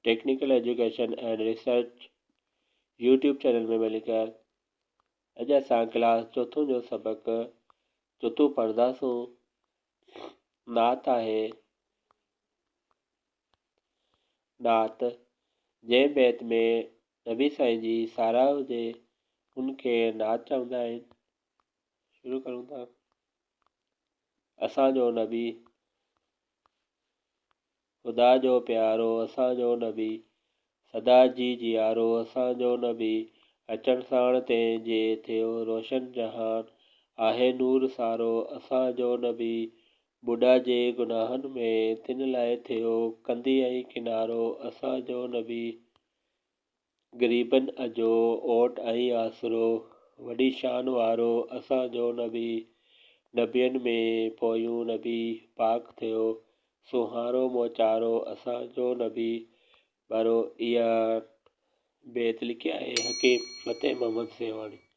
Technical education and research YouTube channel में मिली कर। अॼु असां क्लास चौथों जो सबक चौथों पढ़ंदासूं। नात आहे। नात जंहिं बैत में नबी साईं जी साराह हुजे उनखे नात चवंदा आहिनि। शुरू करूं था। असांजो नबी ख़ुदा जो प्यारो, असांजो नबी सदा जी जियारो, असांजो नबी अचण साण तंहिंजे थियो रोशन जहान आहे नूर सारो। असांजो नबी बुढ़ा जे गुनाहनि में तिन लाइ थियो कंदी ऐं किनारो। असांजो नबी ग़रीबनि अजो ओट ऐं आसरो वॾी शान वारो। असांजो नबी नबियनि में पोयूं नबी पाक थियो सुहारो मोचारो। असांजो नबी बारो। इहा बैत लिखी आहे हकीम फ़तेह मोहम्मद सेवाणी।